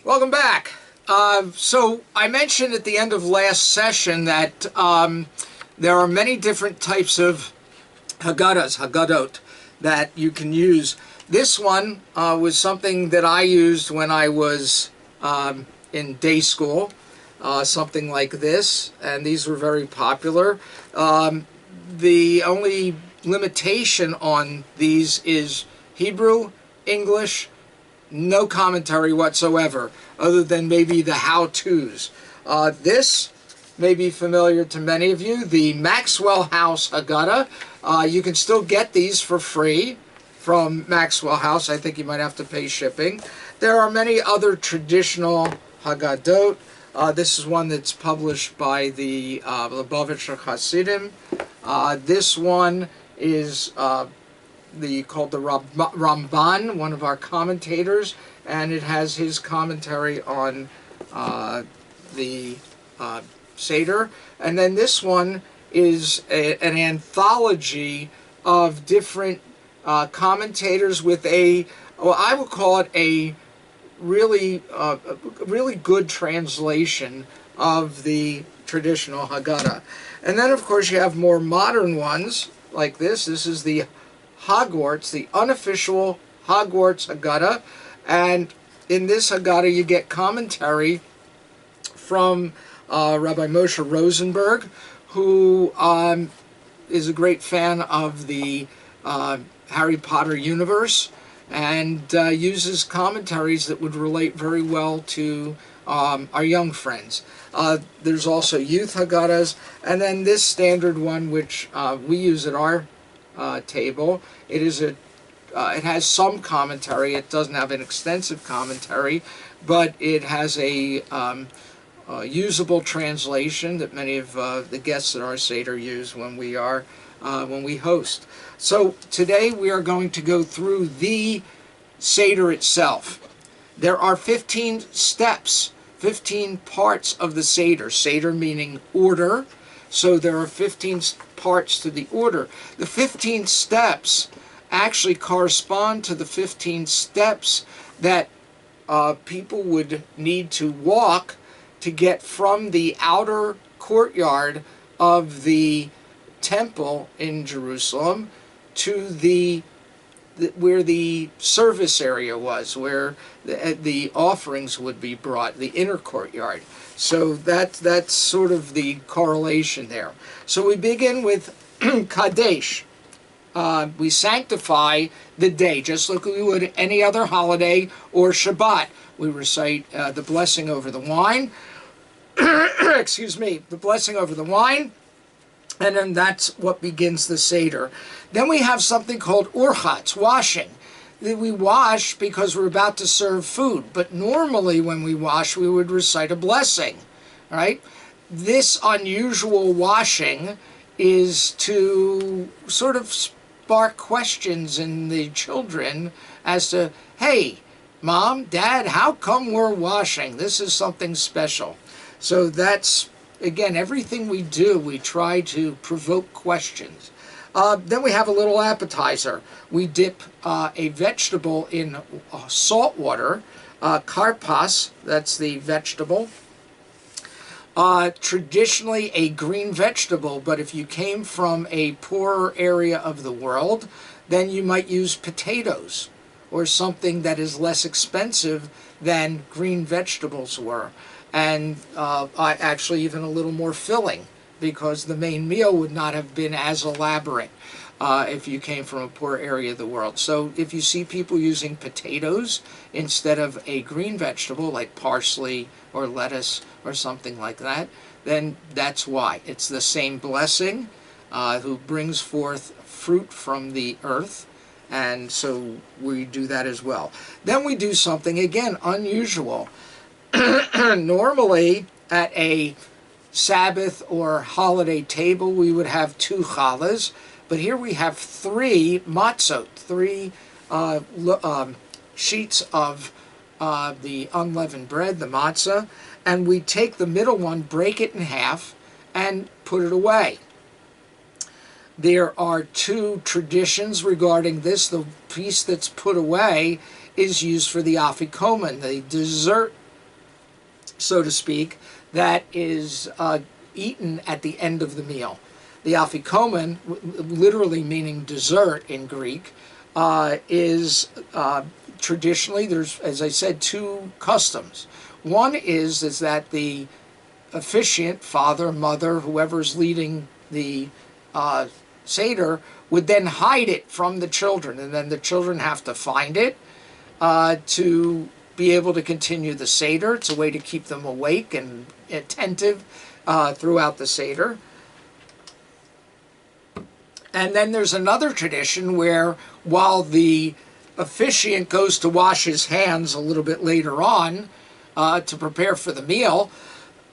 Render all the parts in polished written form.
Welcome back. So I mentioned at the end of last session that there are many different types of Haggadot, that you can use. This one was something that I used when I was in day school, something like this, and these were very popular. The only limitation on these is Hebrew, English, no commentary whatsoever, other than maybe the how-tos. This may be familiar to many of you, the Maxwell House Haggadah. You can still get these for free from Maxwell House. I think you might have to pay shipping. There are many other traditional Haggadot. This is one that's published by the Lubavitcher Hasidim. This one is called the Ramban, one of our commentators, and it has his commentary on the Seder. And then this one is an anthology of different commentators with I would call it a really good translation of the traditional Haggadah. And then, of course, you have more modern ones like this. This is the Hogwarts, the unofficial Hogwarts Haggadah, and in this Haggadah you get commentary from Rabbi Moshe Rosenberg, who is a great fan of the Harry Potter universe, and uses commentaries that would relate very well to our young friends. There's also youth Haggadahs, and then this standard one, which we use at our table. It has some commentary. It doesn't have an extensive commentary, but it has a usable translation that many of the guests at our Seder use when we host. So today we are going to go through the Seder itself. There are 15 steps, 15 parts of the Seder. Seder meaning order. So there are 15 parts to the order. The 15 steps actually correspond to the 15 steps that people would need to walk to get from the outer courtyard of the temple in Jerusalem to where the service area was, where the offerings would be brought, the inner courtyard. So that's sort of the correlation there. So we begin with Kadesh. We sanctify the day, just like we would any other holiday or Shabbat. We recite the blessing over the wine. Excuse me, the blessing over the wine. And then that's what begins the Seder. Then we have something called Urchatz, washing. We wash because we're about to serve food, but normally when we wash, we would recite a blessing, right? This unusual washing is to sort of spark questions in the children as to, hey, Mom, Dad, how come we're washing? This is something special. So that's, again, everything we do, we try to provoke questions. Then we have a little appetizer. We dip a vegetable in salt water, karpas, that's the vegetable. Traditionally a green vegetable, but if you came from a poorer area of the world, then you might use potatoes or something that is less expensive than green vegetables were. And actually even a little more filling, because the main meal would not have been as elaborate if you came from a poor area of the world. So if you see people using potatoes instead of a green vegetable like parsley or lettuce or something like that, then that's why. It's the same blessing who brings forth fruit from the earth, and so we do that as well. Then we do something, again, unusual. Normally at a Sabbath or holiday table we would have 2 challahs, but here we have 3 matzot, 3 sheets of the unleavened bread, the matzah, and we take the middle one, break it in half, and put it away. There are 2 traditions regarding this. The piece that's put away is used for the afikomen, the dessert so to speak, that is eaten at the end of the meal. The afikomen, literally meaning dessert in Greek, is traditionally, there's, as I said, two customs. One is that the officiant, father, mother, whoever's leading the Seder, would then hide it from the children, and then the children have to find it to be able to continue the Seder. It's a way to keep them awake and attentive throughout the Seder. And then there's another tradition where, while the officiant goes to wash his hands a little bit later on to prepare for the meal,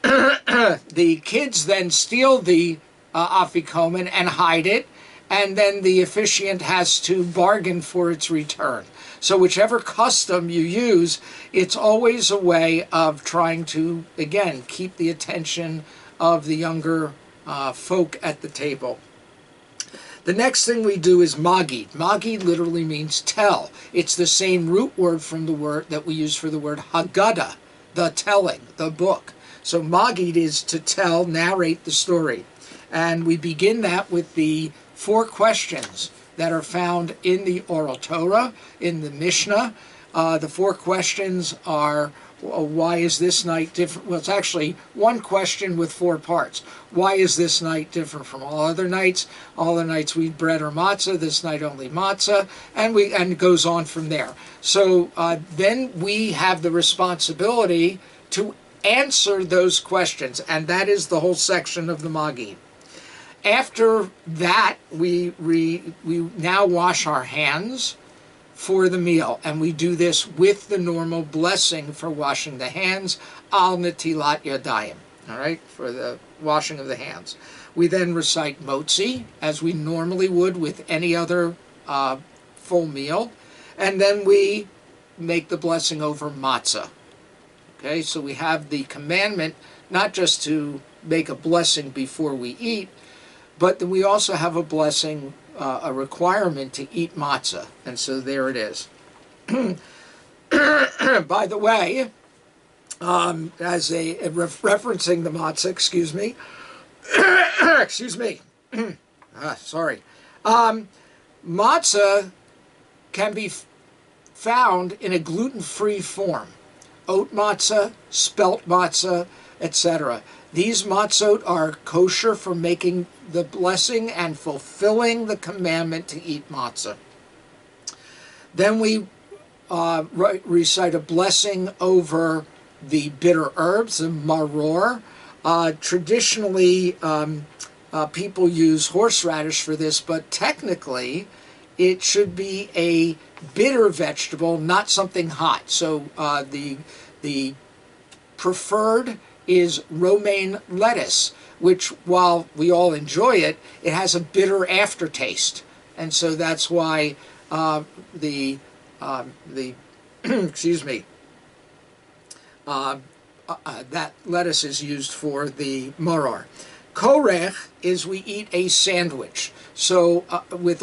the kids then steal the afikomen and hide it, and then the officiant has to bargain for its return. So whichever custom you use, it's always a way of trying to, again, keep the attention of the younger folk at the table. The next thing we do is magid. Magid literally means tell. It's the same root word from the word that we use for the word Haggadah, the telling, the book. So magid is to tell, narrate the story. And we begin that with the 4 questions that are found in the Oral Torah, in the Mishnah. The 4 questions are, why is this night different? Well, it's actually one question with 4 parts. Why is this night different from all other nights? All the nights we eat bread or matzah, this night only matzah, and it goes on from there. So then we have the responsibility to answer those questions, and that is the whole section of the Magid. After that, we now wash our hands for the meal, and we do this with the normal blessing for washing the hands, al netilat yadayim, all right, for the washing of the hands. We then recite motzi, as we normally would with any other full meal, and then we make the blessing over matzah. Okay, so we have the commandment not just to make a blessing before we eat, but we also have a blessing, a requirement to eat matzah. And so there it is. By the way, referencing the matzah, excuse me. Excuse me. Sorry. Matzah can be found in a gluten-free form. Oat matzah, spelt matzah, etc. These matzot are kosher for making the blessing and fulfilling the commandment to eat matzah. Then we recite a blessing over the bitter herbs, the maror. Traditionally, people use horseradish for this, but technically it should be a bitter vegetable, not something hot. So the preferred is romaine lettuce, which, while we all enjoy it, it has a bitter aftertaste, and so that's why excuse me, that lettuce is used for the maror. Korech is we eat a sandwich. So with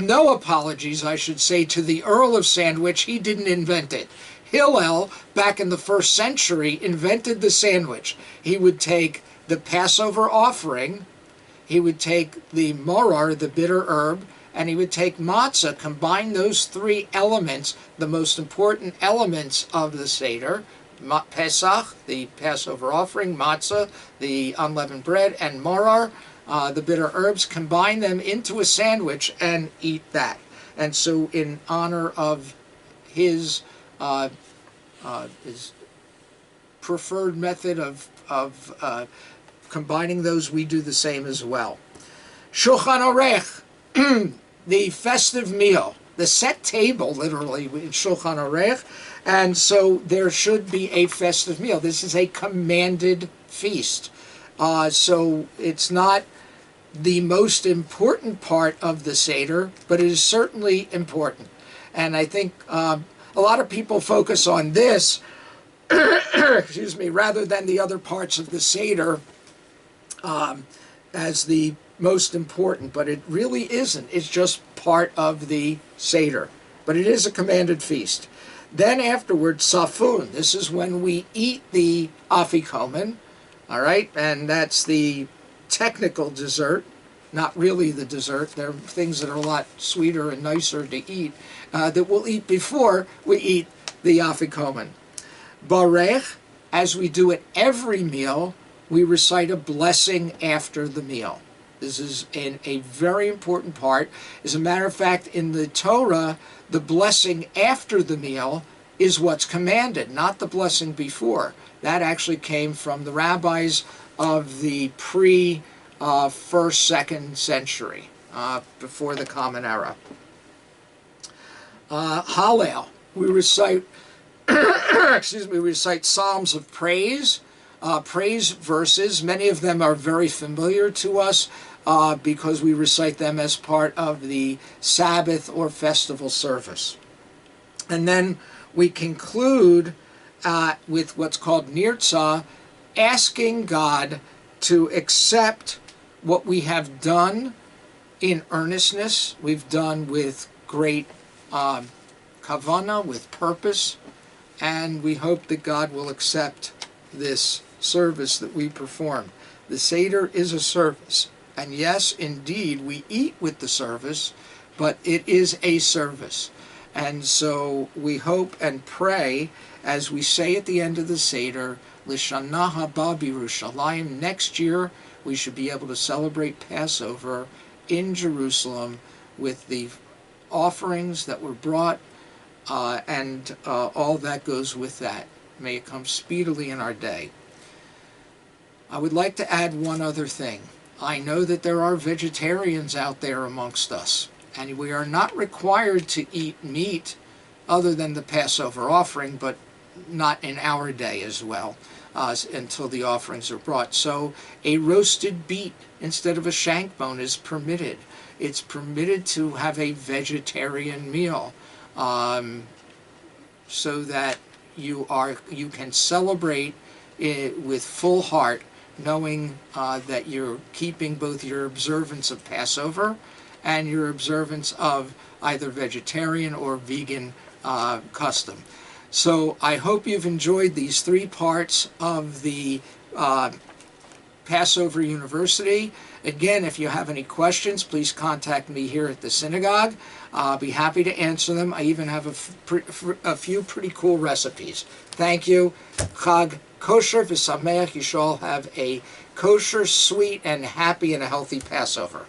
no apologies, I should say, to the Earl of Sandwich, he didn't invent it. Hillel, back in the 1st century, invented the sandwich. He would take the Passover offering, he would take the maror, the bitter herb, and he would take matzah, combine those 3 elements, the most important elements of the Seder, Pesach, the Passover offering, matzah, the unleavened bread, and maror, the bitter herbs, combine them into a sandwich and eat that. And so in honor of his preferred method of combining those, we do the same as well. Shulchan Orech, the festive meal, the set table, literally, in Shulchan Orech, and so there should be a festive meal. This is a commanded feast. So it's not the most important part of the Seder, but it is certainly important. And I think a lot of people focus on this, excuse me, rather than the other parts of the Seder as the most important, but it really isn't. It's just part of the Seder. But it is a commanded feast. Then afterwards, safun. This is when we eat the afikomen, all right? And that's the technical dessert, not really the dessert. There are things that are a lot sweeter and nicer to eat that we'll eat before we eat the afikomen. Barech, as we do at every meal, we recite a blessing after the meal. This is a very important part. As a matter of fact, in the Torah, the blessing after the meal is what's commanded, not the blessing before. That actually came from the rabbis of the first, second century, before the Common Era. Hallel, we recite, we recite psalms of praise, praise verses. Many of them are very familiar to us because we recite them as part of the Sabbath or festival service. And then we conclude with what's called nirtzah, asking God to accept what we have done in earnestness, we've done with great kavanah, with purpose, and we hope that God will accept this service that we perform. The Seder is a service, and yes, indeed, we eat with the service, but it is a service. And so we hope and pray, as we say at the end of the Seder, L'shana haba b'Yerushalayim, next year we should be able to celebrate Passover in Jerusalem with the offerings that were brought and all that goes with that. May it come speedily in our day. I would like to add one other thing. I know that there are vegetarians out there amongst us, and we are not required to eat meat other than the Passover offering, but not in our day as well, until the offerings are brought. So a roasted beet instead of a shank bone is permitted. It's permitted to have a vegetarian meal, so that you can celebrate it with full heart, knowing that you're keeping both your observance of Passover and your observance of either vegetarian or vegan custom. So I hope you've enjoyed these 3 parts of the Passover University. Again, if you have any questions, please contact me here at the synagogue. I'll be happy to answer them. I even have a few pretty cool recipes. Thank you. Chag kosher v'sameach. You shall have a kosher, sweet, and happy and a healthy Passover.